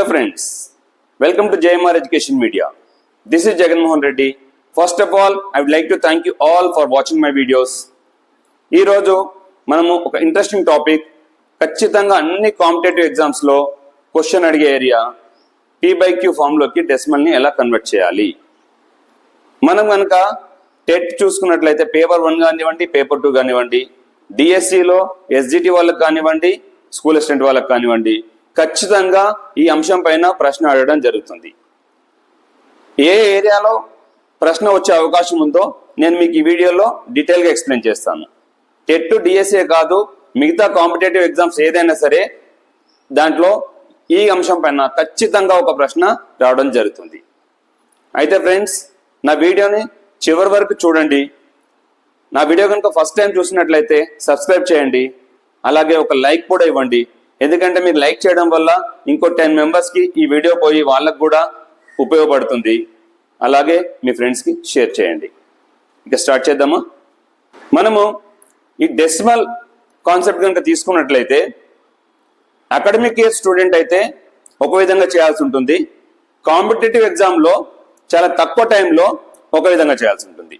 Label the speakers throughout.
Speaker 1: Hello friends, welcome to JMR Education Media. This is Jagan Mohan Reddy. First of all, I would like to thank you all for watching my videos. ఈ రోజు మనము ఒక interesting topic, ఖచ్చితంగా అన్ని competitive exams లో question అడిగే area, P/Q form లోకి decimal ని ఎలా కన్వర్ట్ చేయాలి. మనం కనుక టెట్ చూసుకున్నట్లయితే పేపర్ 1 కానివ్వండి, పేపర్ 2 కానివ్వండి, డిఎస్సిలో ఎస్జిటి వాళ్ళకి కానివ్వండి, స్కూల్ అసిస్టెంట్ వాళ్ళకి కానివ్వండి, ఖచ్చితంగా ఈ అంశం పైన ప్రశ్న అడగడం జరుగుతుంది. ఏ ఏరియాలో ప్రశ్న వచ్చే అవకాశం ఉందో నేను మీకు ఈ వీడియోలో డీటెయిల్గా ఎక్స్ప్లెయిన్ చేస్తాను. టెట్ డిఎస్ఏ కాదు, మిగతా కాంపిటేటివ్ ఎగ్జామ్స్ ఏదైనా సరే దాంట్లో ఈ అంశం పైన ఖచ్చితంగా ఒక ప్రశ్న రావడం జరుగుతుంది. అయితే ఫ్రెండ్స్, నా వీడియోని చివరి వరకు చూడండి. నా వీడియో కనుక ఫస్ట్ టైం చూసినట్లయితే సబ్స్క్రైబ్ చేయండి, అలాగే ఒక లైక్ కూడా ఇవ్వండి. ఎందుకంటే మీరు లైక్ చేయడం వల్ల ఇంకో 10 మెంబర్స్కి ఈ వీడియో పోయి వాళ్ళకు కూడా ఉపయోగపడుతుంది. అలాగే మీ ఫ్రెండ్స్కి షేర్ చేయండి. ఇక స్టార్ట్ చేద్దామా. మనము ఈ డెసిమల్ కాన్సెప్ట్ కనుక తీసుకున్నట్లయితే అకాడమిక్ ఇయర్ స్టూడెంట్ అయితే ఒక విధంగా చేయాల్సి ఉంటుంది, కాంపిటేటివ్ ఎగ్జామ్లో చాలా తక్కువ టైంలో ఒక విధంగా చేయాల్సి ఉంటుంది.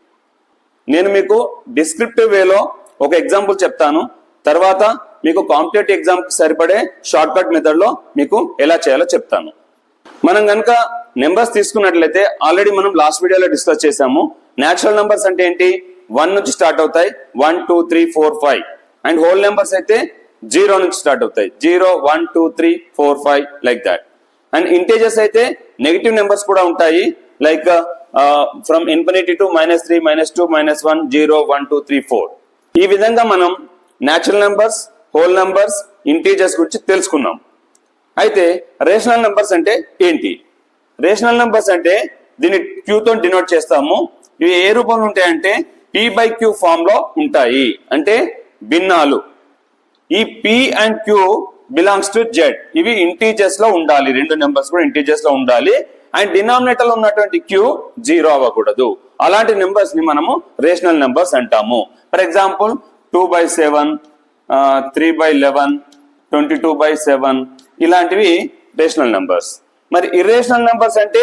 Speaker 1: నేను మీకు డిస్క్రిప్టివ్ వేలో ఒక ఎగ్జాంపుల్ చెప్తాను, తర్వాత మీకు కాంపిటేటివ్ ఎగ్జామ్కి సరిపడే షార్ట్ కట్ మెథడ్లో మీకు ఎలా చేయాలో చెప్తాను. మనం కనుక నెంబర్స్ తీసుకున్నట్లయితే ఆల్రెడీ మనం లాస్ట్ వీడియోలో డిస్కస్ చేసాము. న్యాచురల్ నెంబర్స్ అంటే ఏంటి, 1 నుంచి స్టార్ట్ అవుతాయి, 1 2 3 4 5. అండ్ హోల్ నెంబర్స్ అయితే 0 నుంచి స్టార్ట్ అవుతాయి, 0 1 2 3 4 5 లైక్ దాట్. అండ్ ఇంటీజర్స్ అయితే నెగిటివ్ నెంబర్స్ కూడా ఉంటాయి, లైక్ ఫ్రమ్ ఇన్ఫినిటీ టు -3 -2 -1 0 1 2 3 4. ఈ విధంగా మనం natural numbers, whole numbers, integers గురించి తెలుసుకున్నాం. అయితే రేషనల్ నెంబర్స్ అంటే ఏంటి? రేషనల్ నెంబర్స్ అంటే దీన్ని క్యూతో డినోట్ చేస్తాము. ఇవి ఏ రూపంలో ఉంటాయంటే P/Q ఫామ్ లో ఉంటాయి, అంటే భిన్నాలు. ఈ P and Q belongs to Z. ఇవి ఇంటీజర్స్ లో ఉండాలి, రెండు నెంబర్స్ కూడా ఇంటీజర్స్ లో ఉండాలి. అండ్ డినామినేటర్ లో ఉన్నటువంటి Q 0 అవ్వకూడదు. అలాంటి నెంబర్స్ ని మనము రేషనల్ నెంబర్స్ అంటాము. ఫర్ ఎగ్జాంపుల్ 2/7, 3/11, 22/7 ఇలాంటివి రేషనల్ నెంబర్స్. మరి ఇర్రేషనల్ నెంబర్స్ అంటే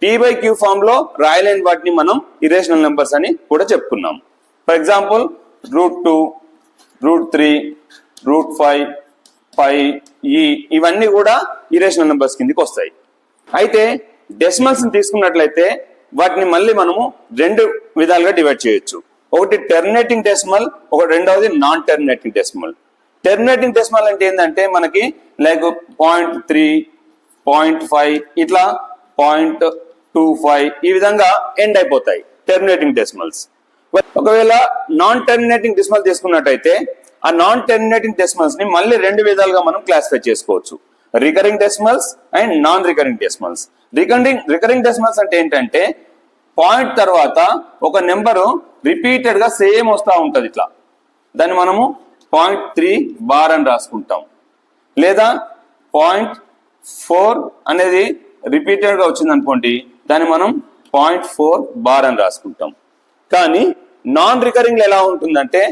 Speaker 1: P/Q ఫామ్ లో రాయలేని వాటిని మనం ఇర్రేషనల్ నెంబర్స్ అని కూడా చెప్పుకున్నాం. ఫర్ ఎగ్జాంపుల్ √2, √3, √5, 5 ఇవన్నీ కూడా ఇర్రేషనల్ నెంబర్స్ కిందకి వస్తాయి. అయితే డెసిమల్స్ తీసుకున్నట్లయితే వాటిని మళ్ళీ మనము 2 విధాలుగా డివైడ్ చేయొచ్చు. ఒకటి టెర్మినేటింగ్ డెసిమల్, రెండవది non terminating decimal. Terminating decimal అంటే ఏంటంటే మనకి లైక్ 0.3, 0.5 ఇట్లా 0.25 ఈ విధంగా ఎండ్ అయిపోతాయి టెర్మినేటింగ్ డెసిమల్స్. ఒకవేళ నాన్ టెర్మినేటింగ్ డెసిమల్ తీసుకున్నట్టయితే ఆ నాన్ టెర్మినేటింగ్ డెసిమల్స్ ని మళ్ళీ 2 విధాలుగా మనం క్లాసిఫై చేసుకోవచ్చు, recurring decimals and non recurring decimals. Recurring decimals అంటే ఏంటంటే పాయింట్ తర్వాత ఒక నెంబరు రిపీటెడ్ గా సేమ్ వస్తూ ఉంటది, ఇట్లా దాన్ని మనము 0.3 బార్ అని రాసుకుంటాం. లేదా 0.4 అనేది రిపీటెడ్ గా వచ్చింది అనుకోండి, దాన్ని మనం 0.4 బార్ అని రాసుకుంటాం. కానీ నాన్ రికరింగ్ ఎలా ఉంటుందంటే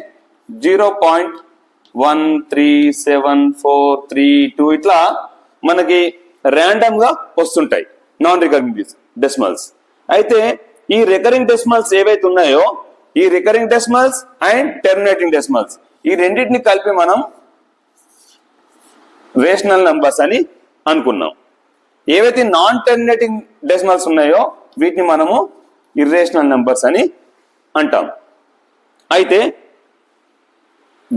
Speaker 1: 0.13743 ఇట్లా మనకి ర్యాండమ్ గా వస్తుంటాయి నాన్ రికరింగ్ డెసిమల్స్. అయితే ఈ రికరింగ్ డెసిమల్స్ ఏవైతే ఉన్నాయో, ఈ recurring decimals and terminating decimals ఈ రెండింటిని కలిపి మనం రేషనల్ నంబర్స్ అని అనుకున్నాం. ఏవైతే నాన్ టెర్మినేటింగ్ డెసిమల్స్ ఉన్నాయో వీటిని మనము ఇర్రేషనల్ నంబర్స్ అని అంటాం. అయితే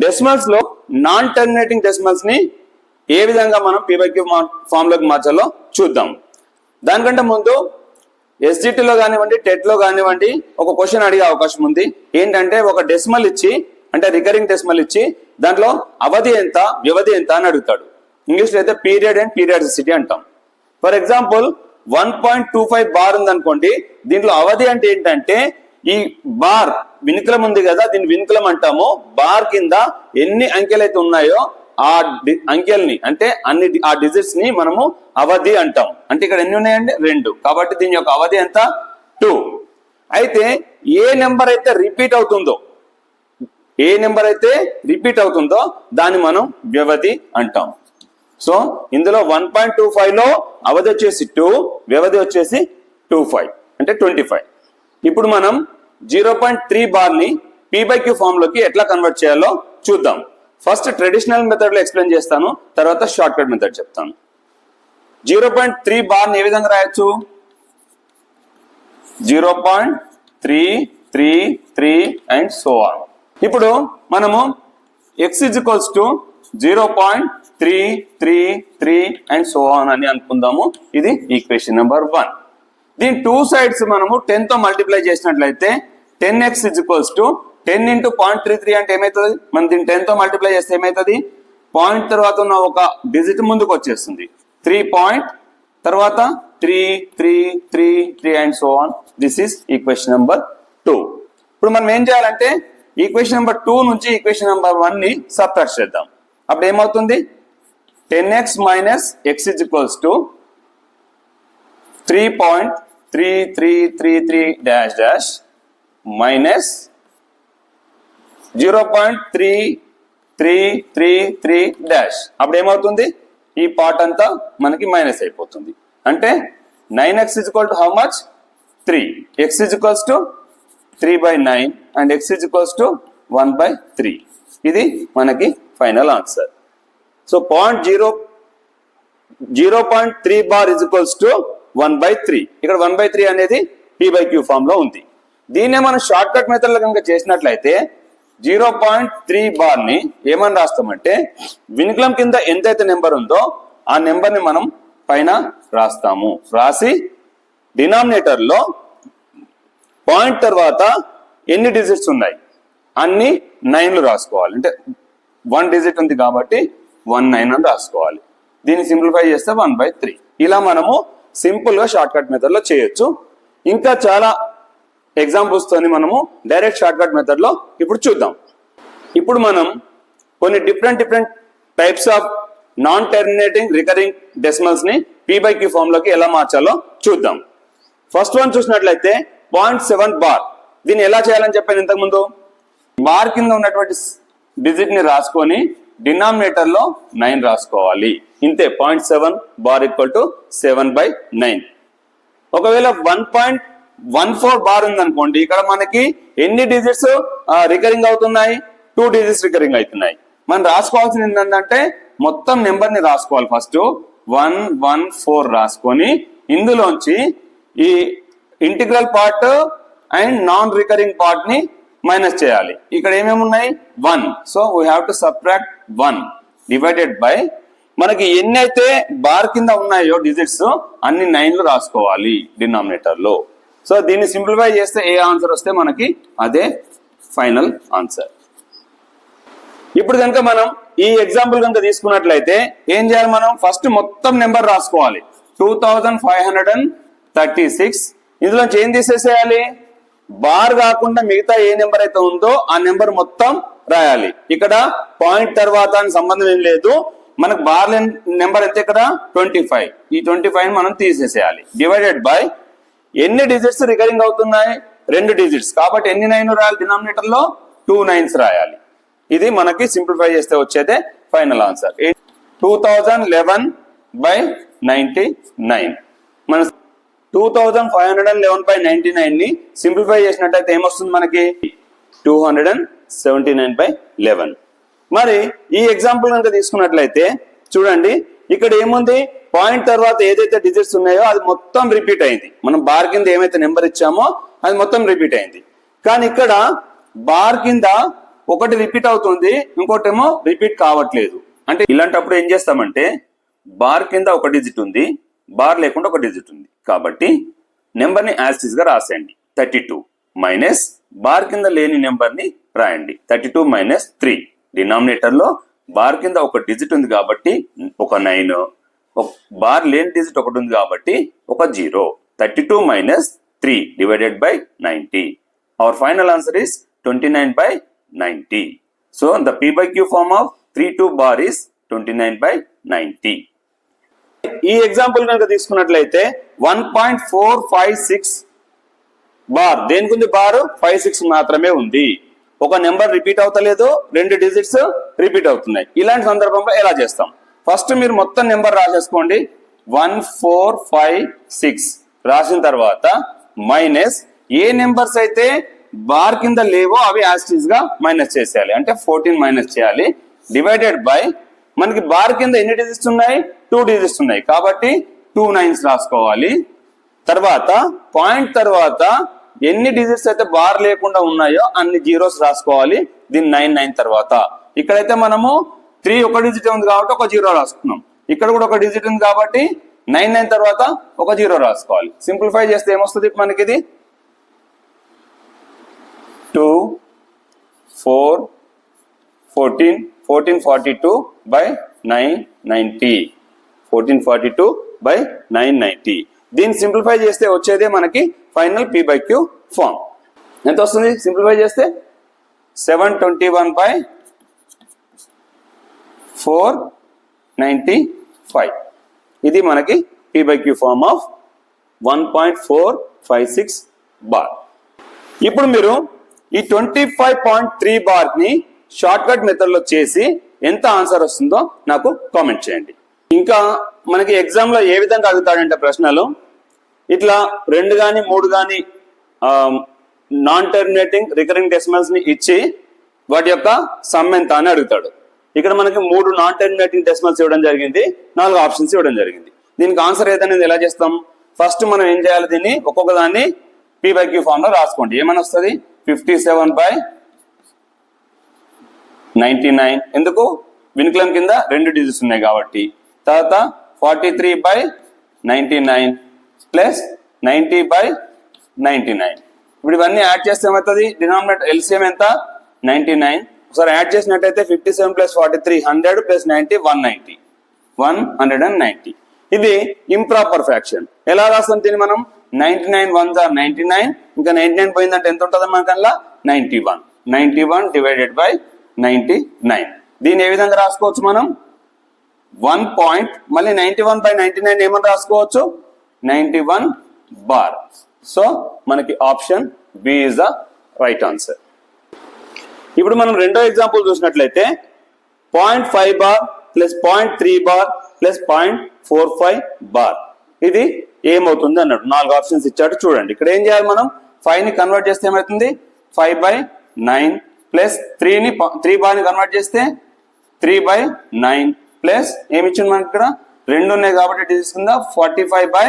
Speaker 1: డెసిమల్స్ లో నాన్ టెర్మినేటింగ్ డెసిమల్స్ ని ఏ విధంగా మనం P/Q ఫామ్ లోకి మార్చాలో చూద్దాం. దానికంటే ముందు ఎస్జిటిలో కానివ్వండి, టెట్ లో కానివ్వండి ఒక క్వశ్చన్ అడిగే అవకాశం ఉంది. ఏంటంటే ఒక డెసిమల్ ఇచ్చి, అంటే రికరింగ్ డెసిమల్ ఇచ్చి దాంట్లో అవధి ఎంత, వ్యవధి ఎంత అని అడుగుతాడు. ఇంగ్లీష్లో అయితే పీరియడ్ అండ్ పీరియాడిసిటీ అంటాం. ఫర్ ఎగ్జాంపుల్ 1.25 బార్ ఉందనుకోండి, దీంట్లో అవధి అంటే ఏంటంటే ఈ బార్ వినుకలం ఉంది కదా, దీన్ని వినుకలం అంటాము. బార్ కింద ఎన్ని అంకెలు అయితే ఉన్నాయో ఆ అంకెల్ని, అంటే ఆ డిజిట్స్ ని మనము అవధి అంటాం. అంటే ఇక్కడ ఎన్ని ఉన్నాయండి, 2. కాబట్టి దీని యొక్క అవధి ఎంత, 2. అయితే ఏ నెంబర్ అయితే రిపీట్ అవుతుందో దాన్ని మనం వ్యవధి అంటాం. సో ఇందులో 1.25 లో అవధి వచ్చేసి 2, వ్యవధి వచ్చేసి 25 అంటే 25. ఇప్పుడు మనం 0.3 బార్ని P/Q ఫామ్ లోకి ఎట్లా కన్వర్ట్ చేయాలో చూద్దాం. ఫస్ట్ ట్రెడిషనల్ మెథడ్ లో ఎక్స్ప్లెయిన్ చేస్తాను, తర్వాత షార్ట్ కట్ మెథడ్ చెప్తాను. 0.3 బార్ని ఏ విధంగా రాయొచ్చు? 0.333 అండ్ సో ఆన్. ఇప్పుడు మనము x is equals to 0.333 and so on అని అనుకుందాము. ఇది ఈక్వేషన్ నెంబర్ 1. దీని 2 సైడ్స్ మనము 10 తో మల్టిప్లై చేసినట్లయితే 10x is equals to 10 into 0.33 అంటే ఏమవుతుంది? మనం దీన్ని 10 తో మల్టిప్లై చేస్తే ఏమవుతుంది? పాయింట్ తర్వాత ఉన్న ఒక డిజిట్ ముందుకు వచ్చేస్తుంది. 3 పాయింట్ తర్వాత 3 and so on. This is equation number 2. ఇప్పుడు మనం ఏం చేయాలంటే ఈక్వేషన్ నెంబర్ 2 నుంచి ఈక్వేషన్ నెంబర్ 1 ని సబ్ట్రాక్ట్ చేద్దాం. అప్పుడు ఏమవుతుంది? 10x minus x is equals to 3.3333 dash dash minus 0.3333 dash. అప్పుడు ఏమవుతుంది? ఈ పార్ట్ అంతా మనకి మైనస్ అయిపోతుంది. అంటే 9x is equal to how much? 3. x is equals to 3/9 and x is equals to 1/3. ఇది మనకి final answer. So 0.3 bar is equals to 1/3. ఇక్కడ 1/3 అనేది P/Q ఫామ్ లో ఉంది. దీన్నే మనం షార్ట్ కట్ మెథడ్ లో కనుక చేసినట్లయితే 0.3 బార్ ని ఏమని రాస్తామంటే వినికులం కింద ఎంతైతే నెంబర్ ఉందో ఆ నెంబర్ ని మనం పైన రాస్తాము. రాసి డినామినేటర్ లో పాయింట్ తర్వాత ఎన్ని డిజిట్స్ ఉన్నాయి అన్ని 9లు రాసుకోవాలి. అంటే 1 డిజిట్ ఉంది కాబట్టి 19 అని రాసుకోవాలి. దీన్ని సింప్లిఫై చేస్తే 1/3. ఇలా మనము సింపుల్ గా షార్ట్ కట్ మెథడ్ లో చేయొచ్చు. ఇంకా చాలా ఎగ్జాంపుల్స్ తోని మనము డైరెక్ట్ షార్ట్ కట్ మెథడ్ లో ఇప్పుడు చూద్దాం. ఇప్పుడు మనం కొన్ని different types of non terminating recurring decimals ని P/Q ఫామ్ లోకి ఎలా మార్చాలో చూద్దాం. ఫస్ట్ వన్ చూసినట్లయితే 0.7 బార్. దీన్ని ఎలా చేయాలని చెప్పాను ఇంతకుముందు. బార్ కింద ఉన్నటువంటి డిజిట్ ని రాసుకొని డినామినేటర్ లో 9 రాసుకోవాలి. ఇంతే. 0.7 బార్ ఈక్వల్ టు 7/9. ఒకవేళ 1.14 బార్ ఉందనుకోండి, ఇక్కడ మనకి ఎన్ని డిజిట్స్ రికరింగ్ అవుతున్నాయి? 2 డిజిట్స్ రికరింగ్ అవుతున్నాయి. మనం రాసుకోవాల్సింది ఏంటంటే మొత్తం నెంబర్ ని రాసుకోవాలి. ఫస్ట్ 114 రాసుకొని ఇందులోంచి ఈ integral part and non recurring part ని మైనస్ చేయాలి. ఇక్కడ ఏమేమి ఉన్నాయి? 1. So we have to subtract 1 divided by మనకి ఎన్నైతే బార్ కింద ఉన్నాయో డిజిట్స్ అన్ని 9లు రాసుకోవాలి డినామినేటర్ లో. సో దీన్ని సింప్లిఫై చేస్తే ఏ ఆన్సర్ వస్తే మనకి అదే ఫైనల్ ఆన్సర్. ఇప్పుడు కనుక మనం ఈ ఎగ్జాంపుల్ కనుక తీసుకున్నట్లయితే ఏం చేయాలి? మనం ఫస్ట్ మొత్తం నెంబర్ రాసుకోవాలి. 2536. ఇందులోంచి ఏం తీసేసేయాలి? బార్ కాకుండా మిగతా ఏ నెంబర్ అయితే ఉందో ఆ నెంబర్ మొత్తం రాయాలి. ఇక్కడ పాయింట్ తర్వాత సంబంధం ఏం లేదు. మనకు బార్ నెంబర్ అయితే ఇక్కడ 25. ఈ 25 మనం తీసేసేయాలి. డివైడెడ్ బై ఎన్ని డిజిట్స్ రికరింగ్ అవుతున్నాయి? 2 డిజిట్స్ కాబట్టి ఎన్ని 9 రాయాలి? డినామినేటర్ లో 2 9s రాయాలి. ఇది మనకి సింప్లిఫై చేస్తే వచ్చేదే ఫైనల్ ఆన్సర్. 2011/99. మన 2511/99 ని సింప్లిఫై చేసినట్టయితే ఏమొస్తుంది మనకి? 279/11. మరి ఈ ఎగ్జాంపుల్ కనుక తీసుకున్నట్లయితే చూడండి, ఇక్కడ ఏముంది? పాయింట్ తర్వాత ఏదైతే డిజిట్స్ ఉన్నాయో అది మొత్తం రిపీట్ అయింది. మనం బార్ కింద ఏమైతే నెంబర్ ఇచ్చామో అది మొత్తం రిపీట్ అయింది. కానీ ఇక్కడ బార్ కింద ఒకటి రిపీట్ అవుతుంది, ఇంకోటేమో రిపీట్ కావట్లేదు. అంటే ఇలాంటప్పుడు ఏం చేస్తామంటే బార్ కింద ఒక డిజిట్ ఉంది, బార్ లేకుండా ఒక డిజిట్ ఉంది కాబట్టి నెంబర్ ని యాజ్ ఇట్ గా రాసేయండి. 32 మైనస్ బార్ కింద లేని నెంబర్ ని రాయండి. 32 మైనస్ 3. డినామినేటర్ లో బార్ కింద ఒక డిజిట్ ఉంది కాబట్టి ఒక 9, బార్ లేని డిజిట్ ఒకటి ఉంది కాబట్టి ఒక 0. 32 minus 3 divided by 90. Our final answer is 29/90. So the P/Q form of 32 bar is 29/90. ఈ ఎగ్జాంపుల్ కనుక తీసుకున్నట్లయితే 1.456 బార్. దేనికి ఉంది బార్? 56 మాత్రమే ఉంది. ఒక నెంబర్ రిపీట్ అవుతలేదు, 2 డిజిట్స్ రిపీట్ అవుతున్నాయి. ఇలాంటి సందర్భంలో ఎలా చేస్తాం? ఫస్ట్ మీరు మొత్తం నెంబర్ రాసేసుకోండి. 1456 రాసిన తర్వాత మైనస్ ఏ నెంబర్స్ అయితే బార్ కింద లేవో అవి యాస్టీస్ గా మైనస్ చేసేయాలి, అంటే 14 మైనస్ చేయాలి. డివైడెడ్ బై మనకి బార్ కింద ఎన్ని డిజిట్స్ ఉన్నాయి, 2 డిజిట్స్ ఉన్నాయి కాబట్టి 2 9s రాసుకోవాలి. తర్వాత పాయింట్ తర్వాత ఎన్ని డిజిట్స్ అయితే బార్ లేకుండా ఉన్నాయో అన్ని జీరోస్ రాసుకోవాలి. దీని 9 9 తర్వాత ఇక్కడైతే మనము 3 ఒక డిజిట్ ఉంది కాబట్టి ఒక జీరో రాసుకున్నాం, ఇక్కడ కూడా ఒక డిజిట్ ఉంది కాబట్టి 9 9 తర్వాత ఒక జీరో రాసుకోవాలి. సింప్లిఫై చేస్తే ఏమొస్తుంది మనకి, ఇది 2 4 14 1442 by 990 1442 by 990. దీన్ని సింప్లిఫై చేస్తే వచ్చేదే మనకి final P by Q form. ఎంత వస్తుంది సింప్లిఫై చేస్తే 721 by 495. ఇది మనకి P by Q form of 1.456 bar. ఇప్పుడు మీరు ఈ 25.3 బార్ ని షార్ట్ కట్ మెథడ్ లో చేసి ఎంత ఆన్సర్ వస్తుందో నాకు కామెంట్ చేయండి. ఇంకా మనకి ఎగ్జామ్ లో ఏ విధంగా అడుగుతాడంటే ప్రశ్నలు ఇట్లా 2 గాని 3 గాని నాన్ టర్మినేటింగ్ రికరింగ్ డెసిమల్స్ ని ఇచ్చి వాటి యొక్క సమ్ ఎంత అని అడుగుతాడు. ఇక్కడ మనకి 3 నాన్ టర్మినేటింగ్ డెసిమల్స్ ఇవ్వడం జరిగింది, 4 ఆప్షన్స్ ఇవ్వడం జరిగింది. దీనికి ఆన్సర్ ఏదనేది ఎలా చేస్తాం, ఫస్ట్ మనం ఏం చేయాలి, దీన్ని ఒక్కొక్క దాన్ని P by Q ఫామ్ లో రాసుకోండి. ఏమని వస్తుంది 57 by 99, ఎందుకు విన్క్లం కింద 2 డిజిట్స్ ఉన్నాయి కాబట్టి. తర్వాత 43 by 99 ప్లస్ 90 by 99. ఇప్పుడు ఇవన్నీ యాడ్ చేస్తే ఏమవుతుంది, డినామినేటర్ ఎల్సిఎం ఎంత 99. ఒకసారి యాడ్ చేసినట్టయితే 57 ప్లస్ 43 100 ప్లస్ 90 190 190. ఇది ఇంప్రాపర్ ఫ్రాక్షన్. ఎలా రాస్తాం దీన్ని మనం, 99 1s are 99, ఇంకా 99 పోయిందంటే ఎంత ఉంటుంది మనకల్లా 91 డివైడెడ్ బై 99. దీన్ని ఏ విధంగా రాసుకోవచ్చు మనం 1 పాయింట్ మళ్ళీ 91 by 99 ఏమని రాసుకోవచ్చు 91 బార్. సో మనకి option B is the right answer. ఇప్పుడు మనం రెండో ఎగ్జాంపుల్ చూసినట్లయితే 0.5 bar plus 0.3 bar plus 0.45 bar. ఇది ఏమవుతుంది అన్నాడు, 4 ఆప్షన్స్ ఇచ్చాడు చూడండి. ఇక్కడ ఏం చేయాలి మనం, 5 ని కన్వర్ట్ చేస్తే ఏమవుతుంది 5 by 9 ప్లస్ 3 బార్ ని కన్వర్ట్ చేస్తే 3 by 9 ప్లస్ ఏమి ఇచ్చింది మనకి ఇక్కడ 2 ఉన్నాయి కాబట్టి తీసుకుందా 45 by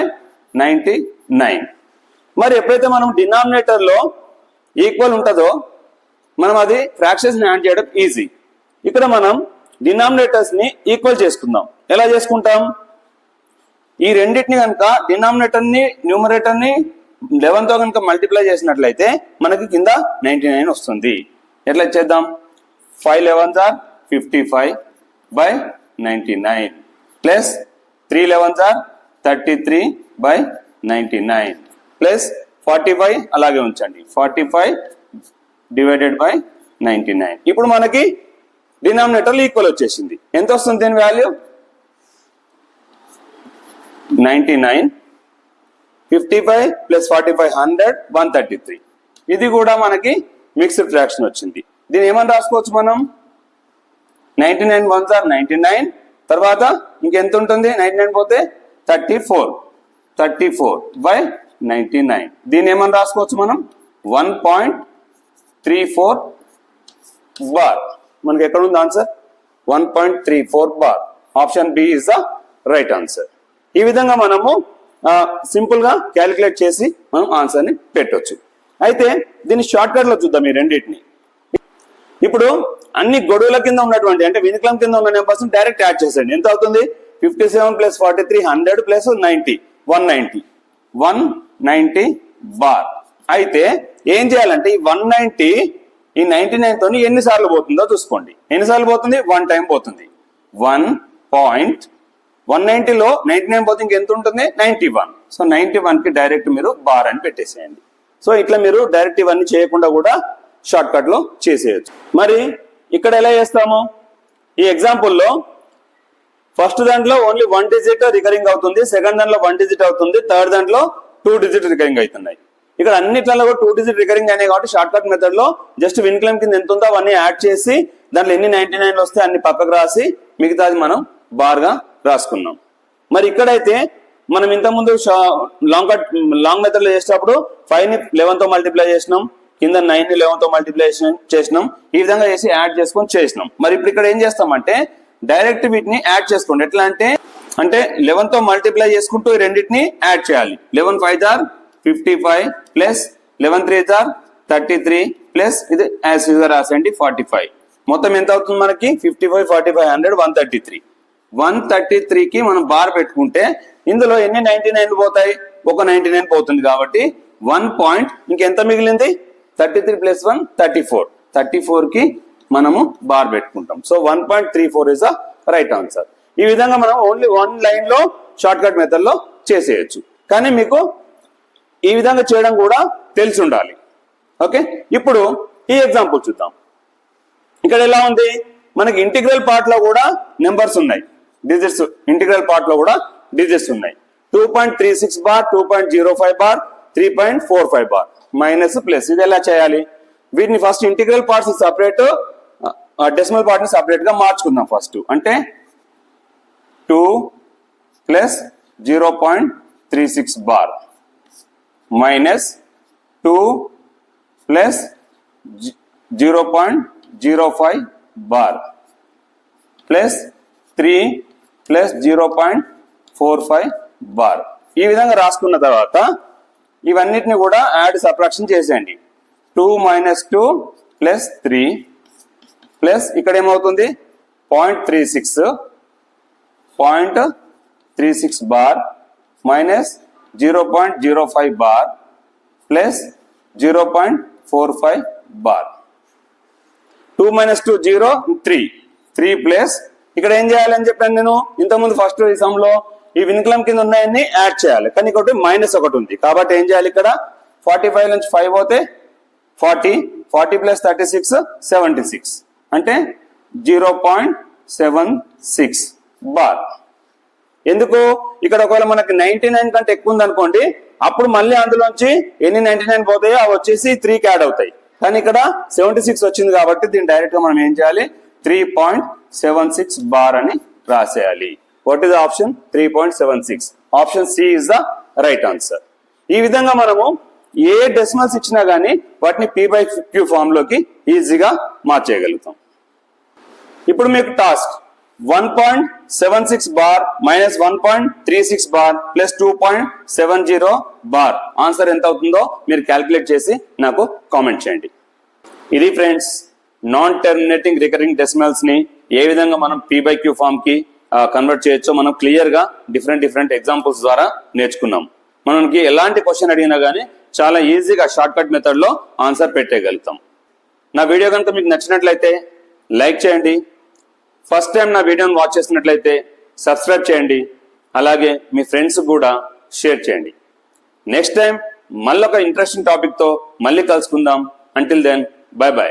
Speaker 1: 99. మరి ఎప్పుడైతే మనం డినామినేటర్ లో ఈక్వల్ ఉంటుందో మనం అది ఫ్రాక్షన్స్ ని యాడ్ చేయడం ఈజీ. ఇక్కడ మనం డినామినేటర్స్ ని ఈక్వల్ చేసుకుందాం. ఎలా చేసుకుంటాం, ఈ రెండింటిని కనుక డినామినేటర్ ని న్యూమరేటర్ ని 11 తో కనుక మల్టిప్లై చేసినట్లయితే మనకి కింద 99 వస్తుంది. ఎట్లా చేద్దాం, 5 11s are 55 by 99 plus 3 11s are 33 by 99 plus 45 అలాగే ఉంచండి 45 డివైడెడ్ బై 99. ఇప్పుడు మనకి డినామినేటర్ ఈక్వల్ వచ్చేసింది. ఎంత వస్తుంది దీని వాల్యూ 99, 55 ప్లస్ 45 100 133. ఇది కూడా మనకి మిక్స్డ్ ఫ్రాక్షన్ వచ్చింది. దీని ఏమని రాసుకోవచ్చు మనం 99 1s are 99, తర్వాత ఇంకెంత ఉంటుంది 99 పోతే 34 బై 99. దీని ఏమని రాసుకోవచ్చు మనం 1.34 బార్. మనకి ఎక్కడ ఉంది answer 1.34 bar. Option B is the right answer. ఈ విధంగా మనము సింపుల్ గా క్యాలిక్యులేట్ చేసి మనం ఆన్సర్ ని పెట్టొచ్చు. అయితే దీన్ని షార్ట్ కట్ లో చూద్దాం ఈ రెండింటిని. ఇప్పుడు అన్ని గొడవల కింద ఉన్నటువంటి అంటే వినిక్లం కింద ఉన్న నెంబర్స్ డైరెక్ట్ యాడ్ చేసేయండి. ఎంత అవుతుంది 57 ప్లస్ 43 100 ప్లస్ 90 190 బార్. అయితే ఏం చేయాలంటే ఈ 190 ఈ 99 తోని ఎన్నిసార్లు పోతుందో చూసుకోండి. ఎన్నిసార్లు పోతుంది 1 టైం పోతుంది. 1.190 లో 99 పోతే ఇంకెంత ఉంటుంది 91. సో 91 కి డైరెక్ట్ మీరు బార్ అని పెట్టేసేయండి. సో ఇట్లా మీరు డైరెక్ట్ ఇవన్నీ చేయకుండా కూడా షార్ట్ కట్ లో చేసేయచ్చు. మరి ఇక్కడ ఎలా చేస్తాము, ఈ ఎగ్జాంపుల్లో ఫస్ట్ దాంట్లో ఓన్లీ 1 డిజిట్ రికరింగ్ అవుతుంది, సెకండ్ దాంట్లో 1 డిజిట్ అవుతుంది, థర్డ్ దాంట్లో 2 డిజిట్ రికరింగ్ అవుతున్నాయి. ఇక్కడ అన్నిట్లలో కూడా 2 డిజిట్ రికరింగ్ అయినాయి కాబట్టి షార్ట్ కట్ మెథడ్ లో జస్ట్ విన్క్లెయిమ్ కింద ఎంత ఉందో అవన్నీ యాడ్ చేసి దాంట్లో ఎన్ని 99 వస్తే అన్ని పక్కకు రాసి మిగతాది మనం బార్గా రాసుకున్నాం. మరి ఇక్కడైతే మనం ఇంతకుముందు లాంగ్ మెథడ్లో చేసేటప్పుడు 5ని 11తో మల్టిప్లై చేసినాం, కింద 9ని 11తో మల్టిప్లై చేసినాం, ఈ విధంగా చేసి యాడ్ చేసుకొని చేసినాం. మరి ఇప్పుడు ఇక్కడ ఏం చేస్తామంటే డైరెక్ట్ వీటిని యాడ్ చేసుకోండి. ఎట్లా అంటే 11తో మల్టిప్లై చేసుకుంటూ ఈ రెండింటిని యాడ్ చేయాలి. 11 5 ఆర్ 55 ప్లస్ 11 3 ఆర్ 33 ప్లస్ ఇది యాజ్ యూజువల్ రాసేయండి 45. మొత్తం ఎంత అవుతుంది మనకి 55 45 100 133. 133కి మనం బార్ పెట్టుకుంటే ఇందులో ఎన్ని 99 పోతాయి? ఒక 99 పోతుంది కాబట్టి 1 పాయింట్ ఇంకెంత మిగిలింది 33 ప్లస్ 1 34. 34కి మనము బార్ పెట్టుకుంటాం. So 1.34 is the right answer. ఈ విధంగా మనం ఓన్లీ 1 లైన్ లో షార్ట్ కట్ మెథడ్ లో చేసేయచ్చు. కానీ మీకు ఈ విధంగా చేయడం కూడా తెలిసి ఉండాలి. ఓకే, ఇప్పుడు ఈ ఎగ్జాంపుల్ చూద్దాం. ఇక్కడ ఎలా ఉంది, మనకి ఇంటిగ్రల్ పార్ట్ లో కూడా నెంబర్స్ ఉన్నాయి, డిజిట్స్. ఇంటిగ్రల్ పార్ట్ లో కూడా డిజిట్స్ ఉన్నాయి. 2.36 bar, 2.05 bar, 3.45 bar, minus plus. ఇది ఎలా చేయాలి? వీటిని first integral parts separate, decimal part ని సపరేట్ గా మార్చుకుందాం. ఫస్ట్ అంటే 2 plus 0.36 bar minus 2 plus 0.05 bar plus 3 plus 0.45 bar. ఈ విధంగా రాసుకున్న తర్వాత ఇవన్నిటిని కూడా యాడ్ సబ్ట్రాక్షన్ చేసేయండి. 2 మైనస్ 2 ప్లస్ 3 ప్లస్ ఇక్కడ ఏమవుతుంది 0.36 bar minus 0.05 bar plus 0.45 bar. 2 minus 2 0 3 plus ఇక్కడ ఏం చేయాలని చెప్పాను నేను ఇంతకుముందు ఫస్ట్ ఈ సమ్ లో ఈ వినికులం కింద ఉన్నాయన్ని యాడ్ చేయాలి, కానీ ఒకటి మైనస్ ఒకటి ఉంది కాబట్టి ఏం చేయాలి? ఇక్కడ 45 నుంచి 5 పోతే 40 ప్లస్ 36 76 అంటే 0.76 బార్. ఎందుకు? ఇక్కడ ఒకవేళ మనకి 99 కంటే ఎక్కువ ఉంది అనుకోండి, అప్పుడు మళ్ళీ అందులోంచి ఎన్ని 99 పోతాయో అవి వచ్చేసి 3కి యాడ్ అవుతాయి. కానీ ఇక్కడ 76 వచ్చింది కాబట్టి దీన్ని డైరెక్ట్ గా మనం ఏం చేయాలి? 3.76 బార్ అని రాసేయాలి. What is option? 3.76. Option C is the right answer. ఈ విధంగా మనము ఏ డెసిమల్స్ ఇచ్చినా గానీ వాటిని p/q ఫామ్ లోకి ఈజీగా మార్చేయగలుగుతాం. ఇప్పుడు మీకు task 1.76 bar minus 1.36 bar plus 2.70 bar answer ఎంత అవుతుందో మీరు క్యాల్కులేట్ చేసి నాకు కామెంట్ చేయండి. ఇది friends non terminating recurring decimals ని ఏ విధంగా మనం p/q ఫామ్ కి కన్వర్ట్ చేయొచ్చో మనం క్లియర్ గా డిఫరెంట్ ఎగ్జాంపుల్స్ ద్వారా నేర్చుకున్నాం. మనకి ఎలాంటి క్వశ్చన్ అడిగినా గానీ చాలా ఈజీగా షార్ట్ కట్ మెథడ్ లో ఆన్సర్ పెట్టేయగలుగుతాం. నా వీడియో కనుక మీకు నచ్చినట్లయితే లైక్ చేయండి. ఫస్ట్ టైం నా వీడియోని వాచ్ చేసినట్లయితే సబ్స్క్రైబ్ చేయండి. అలాగే మీ ఫ్రెండ్స్ కూడా షేర్ చేయండి. నెక్స్ట్ టైం మళ్ళొక ఇంట్రెస్టింగ్ టాపిక్ తో మళ్ళీ కలుసుకుందాం. Until then bye by.